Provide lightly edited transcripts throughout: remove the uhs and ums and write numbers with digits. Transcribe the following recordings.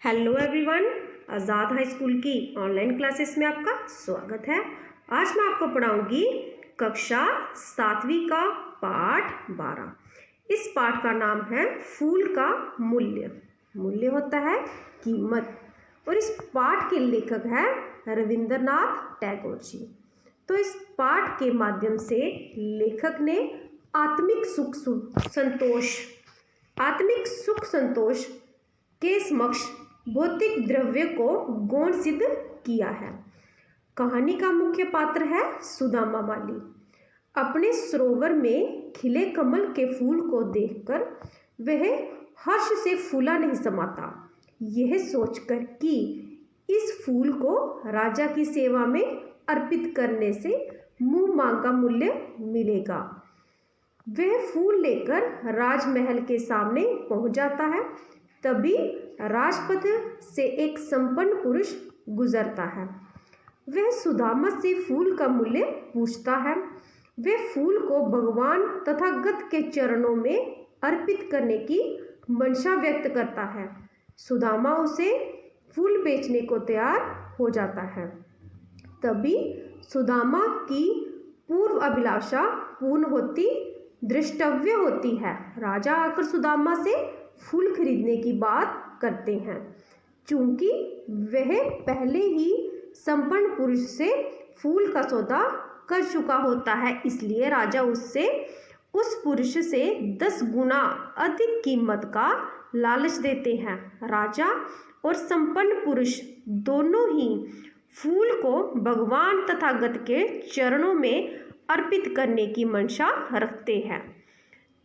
Hello everyone, आज़ाद high school की online classes में आपका स्वागत है। आज मैं आपको पढ़ाऊंगी कक्षा 7वीं का पाठ 12। इस पाठ का नाम है फूल का मूल्य। मूल्य होता है कीमत, और इस पाठ के लेखक है रविंद्रनाथ टैगोर जी। तो इस पाठ के माध्यम से लेखक ने आत्मिक सुख संतोष के समक्ष भौतिक द्रव्य को गौण सिद्ध किया है। कहानी का मुख्य पात्र है सुदामा माली। अपने सरोवर में खिले कमल के फूल को देखकर वह हर्ष से फूला नहीं समाता, यह सोचकर कि इस फूल को राजा की सेवा में अर्पित करने से मुंह मांगा मूल्य मिलेगा। वह फूल लेकर राजमहल के सामने पहुंच जाता है। तभी राजपथ से एक संपन्न पुरुष गुजरता है। वह सुदामा से फूल का मूल्य पूछता है। वह फूल को भगवान तथागत के चरणों में अर्पित करने की मंशा व्यक्त करता है। सुदामा उसे फूल बेचने को तैयार हो जाता है। तभी सुदामा की पूर्व अभिलाषा पूर्ण होती दृष्टव्य होती है। राजा आकर सुदामा से फूल खरीदने की बात करते हैं। चूंकि वह पहले ही संपन्न पुरुष से फूल का सौदा कर चुका होता है, इसलिए राजा उससे उस पुरुष से 10 गुना अधिक कीमत का लालच देते हैं। राजा और संपन्न पुरुष दोनों ही फूल को भगवान तथागत के चरणों में अर्पित करने की मंशा रखते हैं।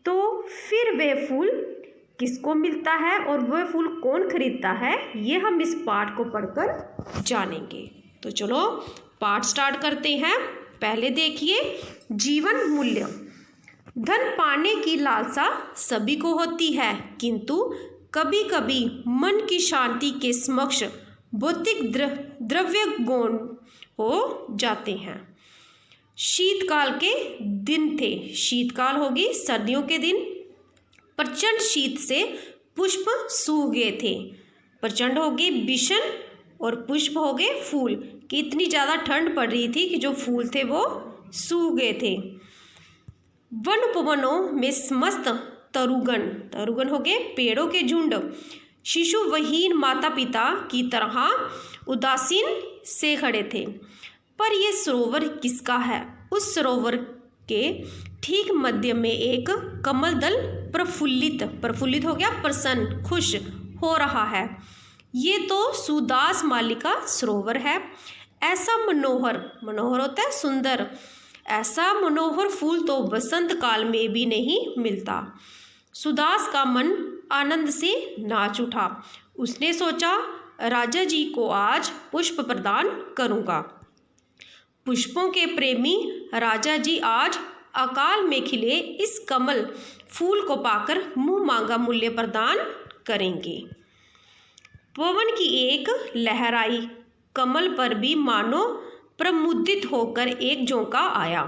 तो फिर वह फूल किसको मिलता है और वह फूल कौन खरीदता है, ये हम इस पाठ को पढ़कर जानेंगे। तो चलो पाठ स्टार्ट करते हैं। पहले देखिए जीवन मूल्य। धन पाने की लालसा सभी को होती है, किंतु कभी कभी मन की शांति के समक्ष भौतिक द्रव्य गौण हो जाते हैं। शीतकाल के दिन थे। शीतकाल होगी सर्दियों के दिन। प्रचंड शीत से पुष्प सूख गए थे। प्रचंड हो गई भीषण और पुष्प हो गए फूल, कि इतनी ज़्यादा ठंड पड़ रही थी कि जो फूल थे वो सूख गए थे। वन उपवनों में समस्त तरुगन हो गए पेड़ों के झुंड शिशुवहीन माता पिता की तरह उदासीन से खड़े थे। पर यह सरोवर किसका है? उस सरोवर के ठीक मध्य में एक कमल दल प्रफुल्लित हो गया, प्रसन्न खुश हो रहा है। ये तो सुदास माली का सरोवर है। ऐसा मनोहर होता है सुंदर, ऐसा मनोहर फूल तो वसंत काल में भी नहीं मिलता। सुदास का मन आनंद से नाच उठा। उसने सोचा, राजा जी को आज पुष्प प्रदान करूंगा। पुष्पों के प्रेमी राजा जी आज अकाल में खिले इस कमल फूल को पाकर मुंह मांगा मूल्य प्रदान करेंगे। पवन की एक लहर आई, कमल पर भी मानो प्रमुदित होकर एक झोंका आया।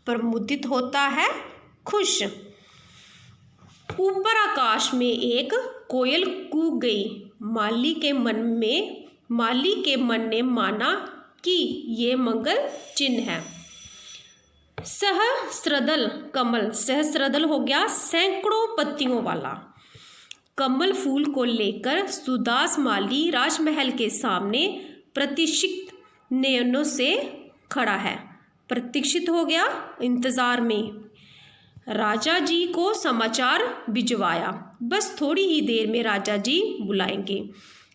प्रमुदित होता है खुश। ऊपर आकाश में एक कोयल कूक गई। माली के मन ने माना कि ये मंगल चिन्ह है। सहस्त्रदल कमल, सहस्त्रदल हो गया सैकड़ों पत्तियों वाला। कमल फूल को लेकर सुदास माली राजमहल के सामने प्रतीक्षित नयनों से खड़ा है। प्रतीक्षित हो गया, इंतजार में। राजा जी को समाचार भिजवाया, बस थोड़ी ही देर में राजा जी बुलाएंगे।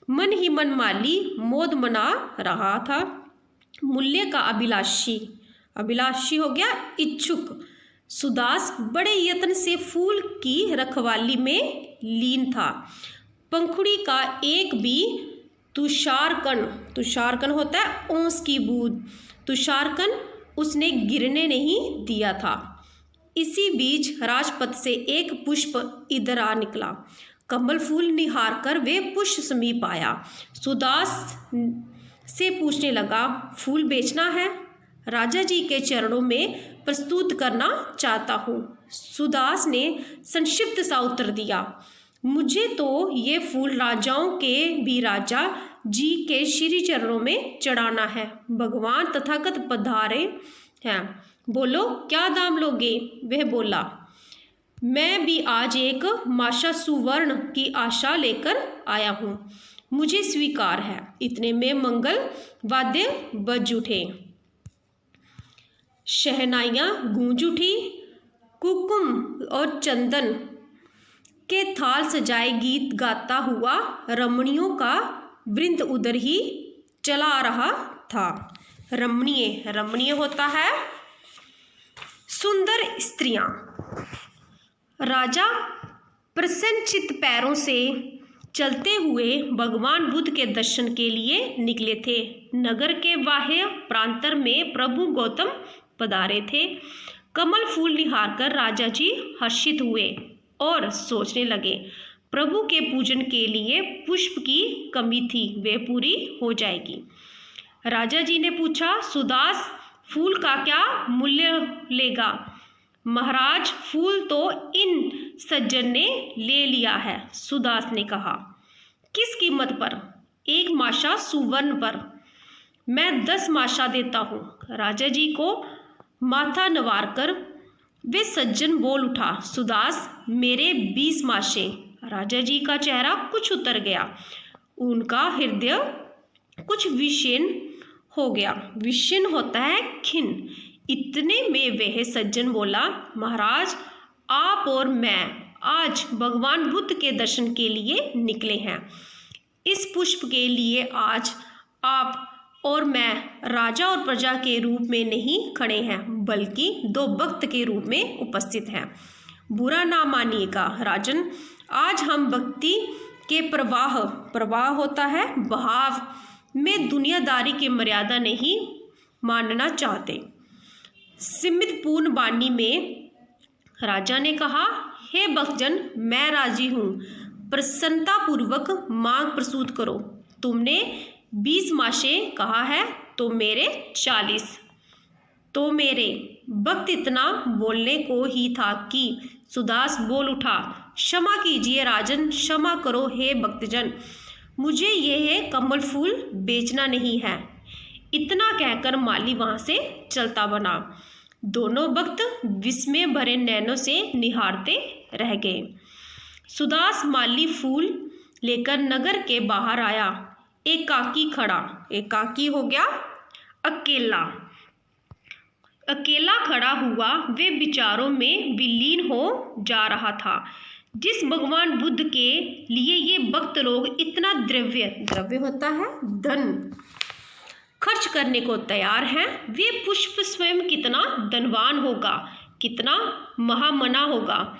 मन ही मन माली मौज मना रहा था। मूल्य का अभिलाषी हो गया इच्छुक। सुदास बड़े यत्न से फूल की रखवाली में लीन था। पंखुड़ी का एक भी तुषारकण होता है ओस की बूंद, तुषारकण उसने गिरने नहीं दिया था। इसी बीच राजपथ से एक पुष्प इधर आ निकला। कमल फूल निहार कर वे पुष्प समीप आया। सुदास से पूछने लगा, फूल बेचना है? राजा जी के चरणों में प्रस्तुत करना चाहता हूँ। सुदास ने संक्षिप्त सा उत्तर दिया। मुझे तो ये फूल राजाओं के भी राजा जी के श्री चरणों में चढ़ाना है। भगवान तथागत पधारे हैं, बोलो क्या दाम लोगे? वह बोला, मैं भी आज एक माशा सुवर्ण की आशा लेकर आया हूँ, मुझे स्वीकार है। इतने में मंगल वाद्य बज उठे, शहनाइयाँ गूंज उठी, कुकुम और चंदन के थाल सजाए गीत गाता हुआ रमणियों का वृंद उधर ही चला आ रहा था। रमणीय होता है सुंदर स्त्रियां। राजा प्रसन्नचित्त पैरों से चलते हुए भगवान बुद्ध के दर्शन के लिए निकले थे। नगर के बाह्य प्रांतर में प्रभु गौतम पधारे थे। कमल फूल निहारकर राजा जी हर्षित हुए और सोचने लगे, प्रभु के पूजन के लिए पुष्प की कमी थी, वे पूरी हो जाएगी। राजा जी ने पूछा, सुदास फूल का क्या मूल्य लेगा? महाराज, फूल तो इन सज्जन ने ले लिया है। सुदास ने कहा, किस कीमत पर? 1 माशा सुवर्ण पर। मैं 10 माशा देता हूँ। राजा जी को माथा नवार कर वे सज्जन बोल उठा, सुदास मेरे 20 माशे। राजा जी का चेहरा कुछ उतर गया, उनका हृदय कुछ विषीर्ण हो गया। विषीर्ण होता है खिन्न। इतने में वह सज्जन बोला, महाराज आप और मैं आज भगवान बुद्ध के दर्शन के लिए निकले हैं। इस पुष्प के लिए आज आप और मैं राजा और प्रजा के रूप में नहीं खड़े हैं, बल्कि 2 भक्त के रूप में उपस्थित हैं। बुरा ना मानिएगा राजन, आज हम भक्ति के प्रवाह होता है बहाव में दुनियादारी की मर्यादा नहीं मानना चाहते। सीमित पूर्ण वाणी में राजा ने कहा, हे भक्तजन, मैं राजी हूँ, प्रसन्नतापूर्वक मांग प्रस्तुत करो। तुमने 20 माशे कहा है तो मेरे 40। तो मेरे भक्त इतना बोलने को ही था कि सुदास बोल उठा, क्षमा कीजिए राजन, क्षमा करो हे भक्तजन, मुझे यह कमल फूल बेचना नहीं है। इतना कहकर माली वहां से चलता बना। दोनों भक्त विस्मय भरे नैनों से निहारते रह गए। सुदास माली फूल लेकर नगर के बाहर आया। एकाकी खड़ा, एकाकी हो गया अकेला खड़ा हुआ, वे विचारों में विलीन हो जा रहा था। जिस भगवान बुद्ध के लिए ये भक्त लोग इतना द्रव्य होता है धन खर्च करने को तैयार हैं, वे पुष्प स्वयं कितना धनवान होगा, कितना महामना होगा।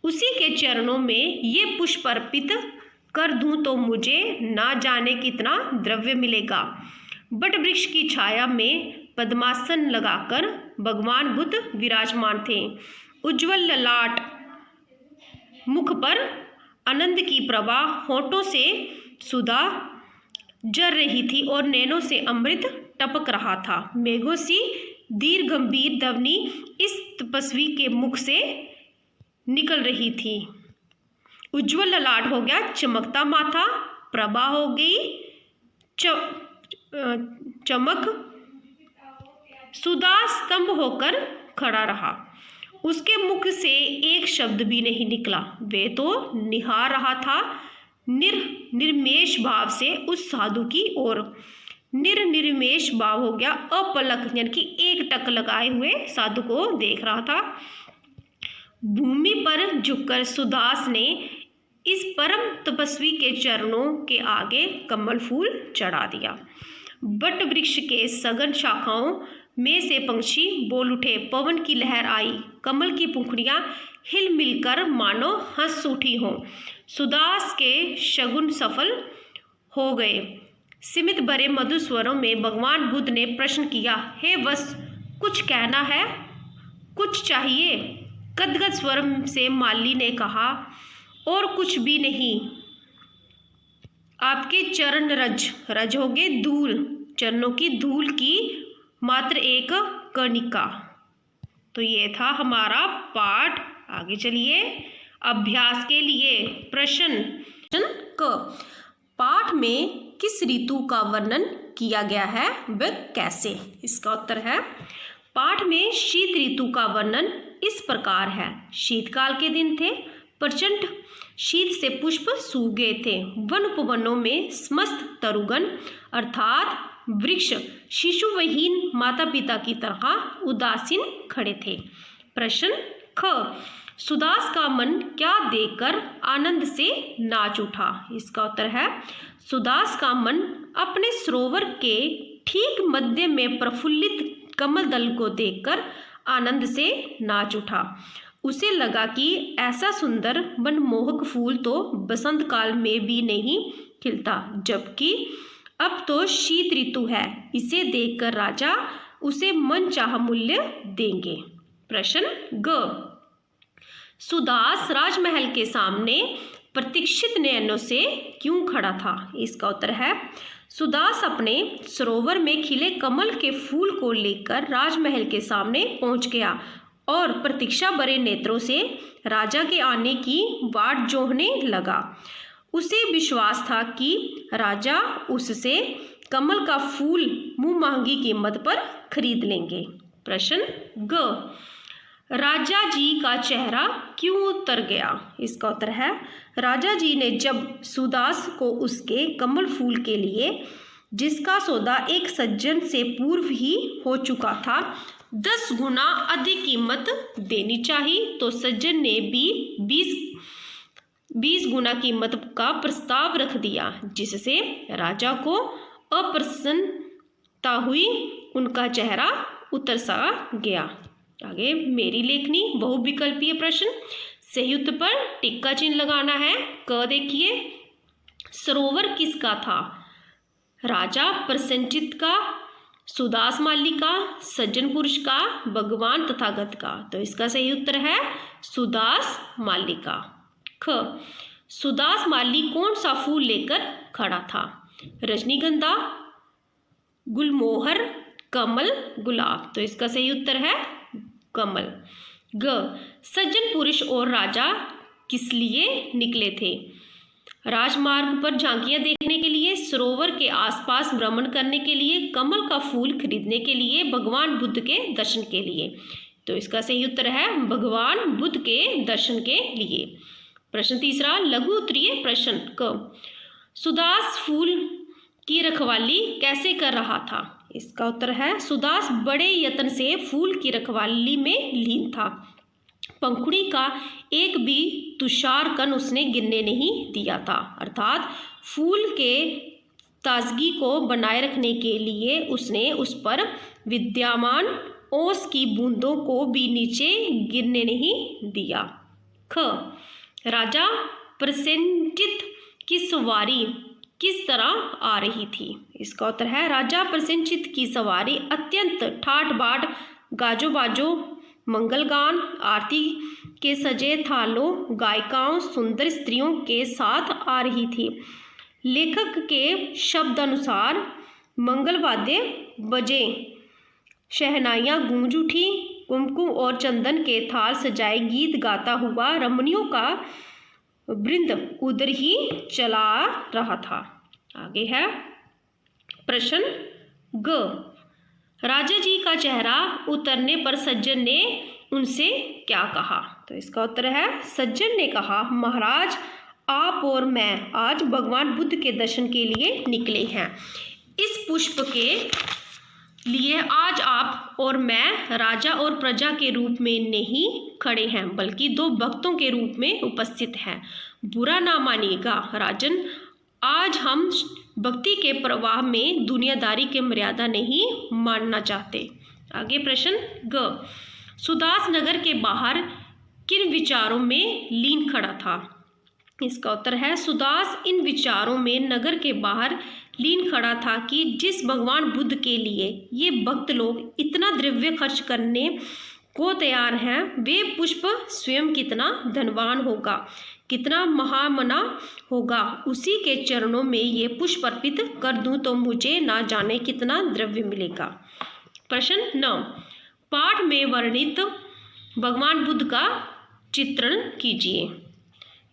उसी के चरणों में ये पुष्प अर्पित कर दूं तो मुझे ना जाने कितना द्रव्य मिलेगा। बट वृक्ष की छाया में पद्मासन लगाकर भगवान बुद्ध विराजमान थे। उज्जवल ललाट, मुख पर आनंद की प्रभा, होठों से सुधा जर रही थी और नैनों से अमृत टपक रहा था। मेघों सी दीर्घ गंभीर ध्वनि इस तपस्वी के मुख से निकल रही थी। उज्जवल ललाट हो गया चमकता माथा, प्रभा हो गई चमक। सुधा स्तंभ होकर खड़ा रहा, उसके मुख से एक शब्द भी नहीं निकला। वे तो निहार रहा था निर्मेष भाव से उस साधु की ओर। निर्निमेष भाव हो गया अपलक, यानी कि एक टक लगाए हुए साधु को देख रहा था। भूमि पर झुककर सुदास ने इस परम तपस्वी के चरणों के आगे कमल फूल चढ़ा दिया। बट वृक्ष के सघन शाखाओं में से पंछी बोल उठे, पवन की लहर आई, कमल की पंखुड़ियां हिल मिलकर मानो हंस उठी हों। सुदास के शगुन सफल हो गए। सीमित भरे मधुर स्वरों में भगवान बुद्ध ने प्रश्न किया, हे वत्स, कुछ कहना है, कुछ चाहिए? गदगद स्वर से माली ने कहा, और कुछ भी नहीं, आपके चरण रज हो गए धूल, चरणों की धूल की मात्र एक कणिका। तो ये था हमारा पाठ। आगे चलिए, अभ्यास के लिए प्रश्न क, पाठ में किस ऋतु का वर्णन किया गया है वह कैसे? इसका उत्तर है पाठ में शीत ऋतु का वर्णन इस प्रकार है। शीतकाल के दिन थे, प्रचंड शीत से पुष्प सूख गए थे, वन उपवनों में समस्त तरुगण अर्थात वृक्ष शिशुविहीन माता पिता की तरह उदासीन खड़े थे। प्रश्न ख, सुदास का मन क्या देखकर आनंद से नाच उठा? इसका उत्तर है सुदास का मन अपने सरोवर के ठीक मध्य में प्रफुल्लित कमल दल को देखकर आनंद से नाच उठा। उसे लगा कि ऐसा सुंदर मनमोहक फूल तो बसंत काल में भी नहीं खिलता, जबकि अब तो शीत ऋतु है। इसे देखकर राजा उसे मनचाहा मूल्य देंगे। प्रश्न ग, सुदास राजमहल के सामने प्रतीक्षित नयनों से क्यों खड़ा था? इसका उत्तर है सुदास अपने सरोवर में खिले कमल के फूल को लेकर राजमहल के सामने पहुंच गया और प्रतीक्षा भरे नेत्रों से राजा के आने की वाट जोहने लगा। उसे विश्वास था कि राजा उससे कमल का फूल मुंह मांगी कीमत पर खरीद लेंगे। प्रश्न ग, राजा जी का चेहरा क्यों उतर गया? इसका उत्तर है राजा जी ने जब सुदास को उसके कमल फूल के लिए, जिसका सौदा एक सज्जन से पूर्व ही हो चुका था, 10 गुना अधिक कीमत देनी चाहिए, तो सज्जन ने भी 20 गुना कीमत का प्रस्ताव रख दिया, जिससे राजा को अप्रसन्नता हुई। उनका चेहरा उतर सा गया। आगे मेरी लेखनी बहुविकल्पीय प्रश्न, सही उत्तर पर टिक्का चिन्ह लगाना है। क देखिए, सरोवर किसका था? राजा प्रसन्नचित्त का, सुदास माली का, सज्जन पुरुष का, भगवान तथागत का। तो इसका सही उत्तर है सुदास माली का। ख, सुदास माली कौन सा फूल लेकर खड़ा था? रजनीगंधा, गुलमोहर, कमल, गुलाब। तो इसका सही उत्तर है कमल। ग, सज्जन पुरुष और राजा किस लिए निकले थे? राजमार्ग पर झांकियां देखने के लिए, सरोवर के आसपास भ्रमण करने के लिए, कमल का फूल खरीदने के लिए, भगवान बुद्ध के दर्शन के लिए। तो इसका सही उत्तर है भगवान बुद्ध के दर्शन के लिए। प्रश्न तीसरा, लघु उत्तरीय प्रश्न क, सुदास फूल की रखवाली कैसे कर रहा था? इसका उत्तर है सुदास बड़े यत्न से फूल की रखवाली में लीन था। पंखुड़ी का एक भी तुषार कण उसने गिरने नहीं दिया था, अर्थात फूल के ताजगी को बनाए रखने के लिए उसने उस पर विद्यमान ओस की बूंदों को भी नीचे गिरने नहीं दिया। ख, राजा प्रसेनजित की सवारी किस तरह आ रही थी? इसका उत्तर है राजा प्रसेनजित की सवारी अत्यंत ठाट बाट, गाजो बाजो, मंगलगान, आरती के सजे थालों, गायिकाओं, सुंदर स्त्रियों के साथ आ रही थी। लेखक के शब्द अनुसार मंगलवाद्य बजे, शहनाइयाँ गूंज उठी, कुमकुम और चंदन के थाल सजाए गीत गाता हुआ रमणियों का वृंद उधर ही चला रहा था। आगे है प्रश्न ग, राजा जी का चेहरा उतरने पर सज्जन ने उनसे क्या कहा? तो इसका उत्तर है सज्जन ने कहा, महाराज आप और मैं आज भगवान बुद्ध के दर्शन के लिए निकले हैं। इस पुष्प के लिए आज आप और मैं राजा और प्रजा के रूप में नहीं खड़े हैं, बल्कि 2 भक्तों के रूप में उपस्थित हैं। बुरा ना मानिएगा राजन, आज हम भक्ति के प्रवाह में दुनियादारी के मर्यादा नहीं मानना चाहते। आगे प्रश्न ग, सुदास नगर के बाहर किन विचारों में लीन खड़ा था? इसका उत्तर है सुदास इन विचारों में नगर के बाहर लीन खड़ा था कि जिस भगवान बुद्ध के लिए ये भक्त लोग इतना द्रव्य खर्च करने को तैयार हैं, वे पुष्प स्वयं कितना धनवान होगा, कितना महामना होगा। उसी के चरणों में ये पुष्प अर्पित कर दूं तो मुझे ना जाने कितना द्रव्य मिलेगा। प्रश्न 9, पाठ में वर्णित भगवान बुद्ध का चित्रण कीजिए।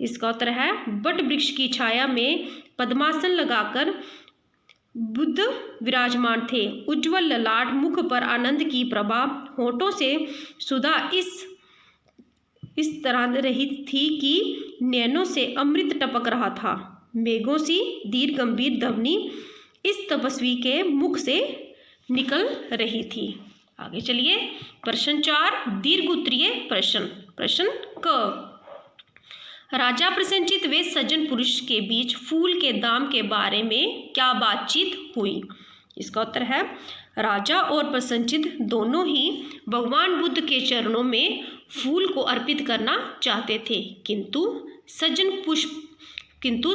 इसका उत्तर है बट वृक्ष की छाया में पद्मासन लगाकर बुद्ध विराजमान थे। उज्ज्वल ललाट, मुख पर आनंद की प्रभा, होठों से सुधा इस तरह रही थी कि नैनों से अमृत टपक रहा था। मेघों सी दीर्घ गंभीर ध्वनि इस तपस्वी के मुख से निकल रही थी। आगे चलिए, प्रश्न 4 दीर्घ उत्तरीय प्रश्न। प्रश्न क, राजा प्रसन्नचित्त व सज्जन पुरुष के बीच फूल के दाम के बारे में क्या बातचीत हुई? इसका उत्तर है राजा और प्रसन्नचित्त दोनों ही भगवान बुद्ध के चरणों में फूल को अर्पित करना चाहते थे, किंतु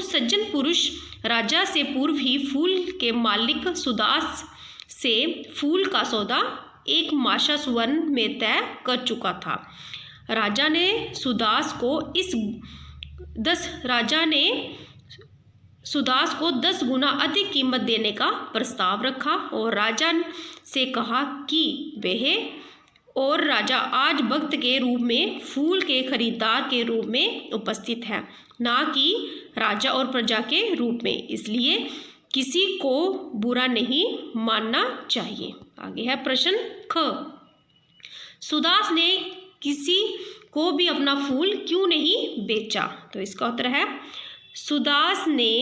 सज्जन पुरुष राजा से पूर्व ही फूल के मालिक सुदास से फूल का सौदा 1 माशा स्वर्ण में तय कर चुका था। राजा ने सुदास को 10 गुना अधिक कीमत देने का प्रस्ताव रखा और राजा से कहा कि राजा आज भक्त के रूप में फूल के खरीदार के रूप में उपस्थित है, ना कि राजा और प्रजा के रूप में, इसलिए किसी को बुरा नहीं मानना चाहिए। आगे है प्रश्न ख, सुदास ने किसी को भी अपना फूल क्यों नहीं बेचा? तो इसका उत्तर है सुदास ने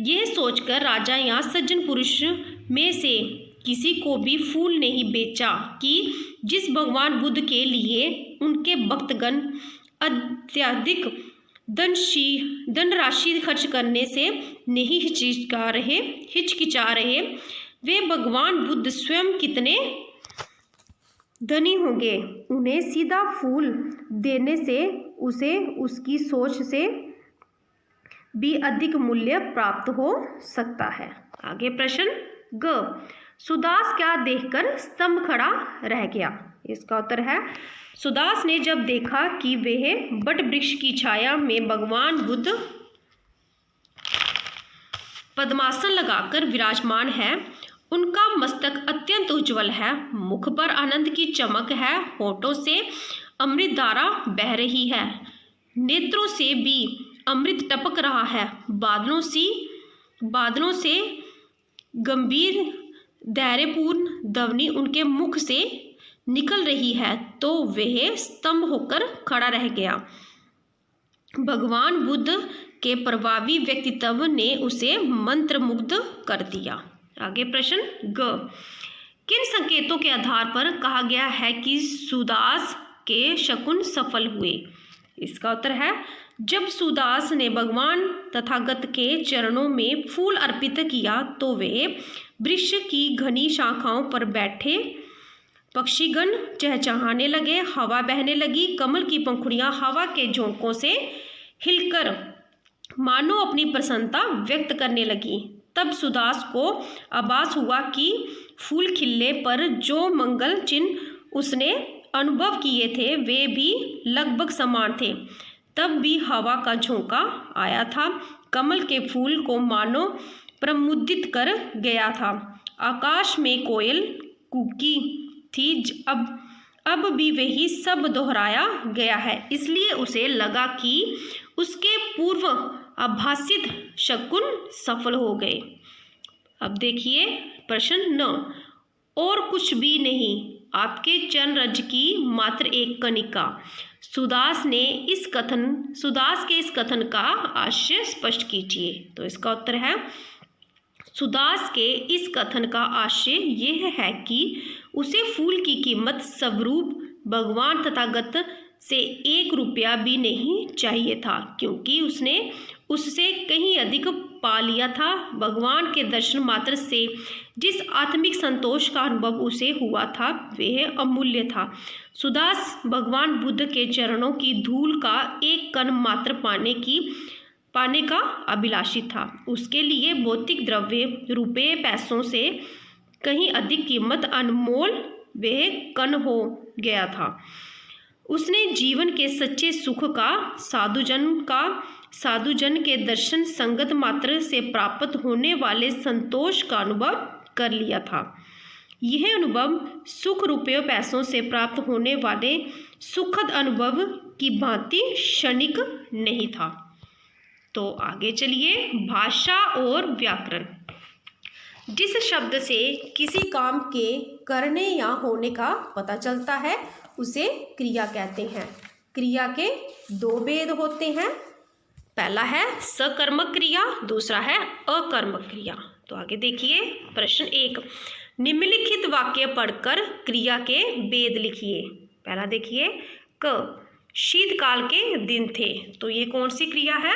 यह सोचकर राजा या सज्जन पुरुष में से किसी को भी फूल नहीं बेचा कि जिस भगवान बुद्ध के लिए उनके भक्तगण अत्यधिक धनराशि खर्च करने से नहीं हिचकिचा रहे, वे भगवान बुद्ध स्वयं कितने धनी होंगे। उन्हें सीधा फूल देने से उसे उसकी सोच से भी अधिक मूल्य प्राप्त हो सकता है। आगे प्रश्न ग, सुदास क्या देखकर स्तंभ खड़ा रह गया? इसका उत्तर है सुदास ने जब देखा कि वह बट वृक्ष की छाया में भगवान बुद्ध पद्मासन लगाकर विराजमान है, उनका मस्तक अत्यंत उज्ज्वल है, मुख पर आनंद की चमक है, होठों से अमृत धारा बह रही है, नेत्रों से भी अमृत टपक रहा है, बादलों से गंभीर धैर्यपूर्ण ध्वनि उनके मुख से निकल रही है, तो वह स्तंभ होकर खड़ा रह गया। भगवान बुद्ध के प्रभावी व्यक्तित्व ने उसे मंत्रमुग्ध कर दिया। आगे प्रश्न ग, किन संकेतों के आधार पर कहा गया है कि सुदास के शकुन सफल हुए? इसका उत्तर है जब सुदास ने भगवान तथागत के चरणों में फूल अर्पित किया तो वे वृक्ष की घनी शाखाओं पर बैठे पक्षीगण चहचहाने लगे, हवा बहने लगी, कमल की पंखुड़ियां हवा के झोंकों से हिलकर मानो अपनी प्रसन्नता व्यक्त करने लगी। तब सुदास को आभास हुआ कि फूल खिलने पर जो मंगल चिन्ह उसने अनुभव किए थे वे भी लगभग समान थे। तब भी हवा का झोंका आया था, कमल के फूल को मानो प्रमुदित कर गया था, आकाश में कोयल कूकी थी, अब भी वही सब दोहराया गया है, इसलिए उसे लगा कि उसके पूर्व आभासित शकुन सफल हो गए। अब देखिए प्रश्न 9, और कुछ भी नहीं, आपके चरण रज की मात्र एक कणिका। सुदास के इस कथन का आशय स्पष्ट कीजिए। तो इसका उत्तर है सुदास के इस कथन का आशय यह है कि उसे फूल की कीमत स्वरूप भगवान तथागत से 1 रुपया भी नहीं चाहिए था, क्योंकि उसने उससे कहीं अधिक पा लिया था। भगवान के दर्शन मात्र से जिस आत्मिक संतोष का अनुभव उसे हुआ था वह अमूल्य था। सुदास भगवान बुद्ध के चरणों की धूल का एक कण मात्र पाने का अभिलाषी था। उसके लिए भौतिक द्रव्य, रुपये, पैसों से कहीं अधिक कीमत अनमोल वह कण हो गया था। उसने जीवन के सच्चे सुख का साधुजन के दर्शन संगत मात्र से प्राप्त होने वाले संतोष का अनुभव कर लिया था। यह अनुभव सुख रुपयों पैसों से प्राप्त होने वाले सुखद अनुभव की भांति क्षणिक नहीं था। तो आगे चलिए, भाषा और व्याकरण। जिस शब्द से किसी काम के करने या होने का पता चलता है उसे क्रिया कहते हैं। क्रिया के दो भेद होते हैं, पहला है सकर्मक क्रिया, दूसरा है अकर्मक क्रिया। तो आगे देखिए प्रश्न 1, निम्नलिखित वाक्य पढ़कर क्रिया के भेद लिखिए। पहला देखिए, क शीतकाल के दिन थे। तो ये कौन सी क्रिया है?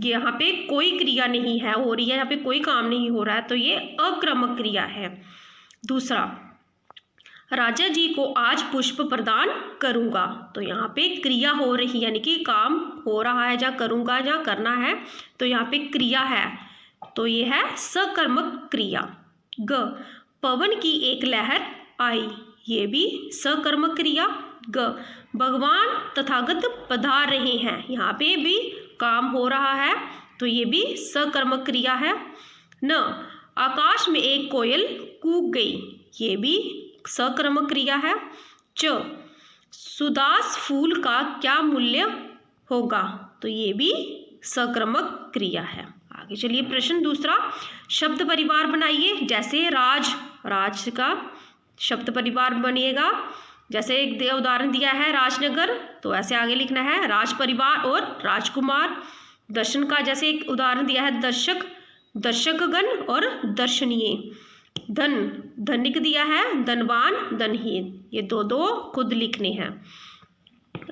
यहाँ पे कोई क्रिया नहीं है हो रही है, यहाँ पे कोई काम नहीं हो रहा है, तो ये अक्रमक क्रिया है। दूसरा, राजा जी को आज पुष्प प्रदान करूँगा। तो यहाँ पे क्रिया हो रही है, यानी कि काम हो रहा है, जहाँ करूँगा जहाँ करना है, तो यहाँ पे क्रिया है, तो ये है सकर्मक क्रिया। ग पवन की एक लहर आई, ये भी सकर्मक क्रिया। ग भगवान तथागत पधार रहे हैं, यहाँ पे भी काम हो रहा है, तो ये भी सकर्मक क्रिया है। न आकाश में एक कोयल कूक गई, ये भी सकर्मक क्रिया है। च सुदास फूल का क्या मूल्य होगा, तो ये भी सकर्मक क्रिया है। आगे चलिए प्रश्न दूसरा, शब्द परिवार बनाइए। जैसे राज, राज का शब्द परिवार बनिएगा। जैसे एक उदाहरण दिया है राजनगर, तो ऐसे आगे लिखना है राज परिवार और राजकुमार। दर्शन का जैसे एक उदाहरण दिया है दर्शक, दर्शकगण और दर्शनीय। धन, धनिक दिया है धनवान, धनहीन। ये दो दो खुद लिखने हैं।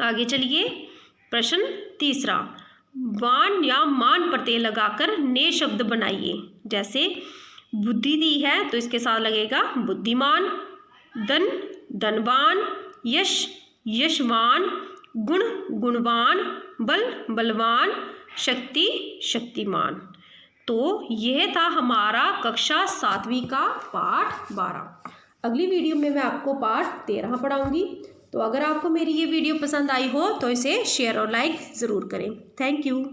आगे चलिए प्रश्न तीसरा, वान या मान प्रत्यय लगाकर नए शब्द बनाइए। जैसे बुद्धि दी है तो इसके साथ लगेगा बुद्धिमान, धन धनवान, यश यशवान, गुण गुणवान, बल बलवान, शक्ति शक्तिमान। तो यह था हमारा कक्षा 7वीं का पाठ 12। अगली वीडियो में मैं आपको पाठ 13 पढ़ाऊंगी। तो अगर आपको मेरी ये वीडियो पसंद आई हो तो इसे शेयर और लाइक ज़रूर करें। Thank you.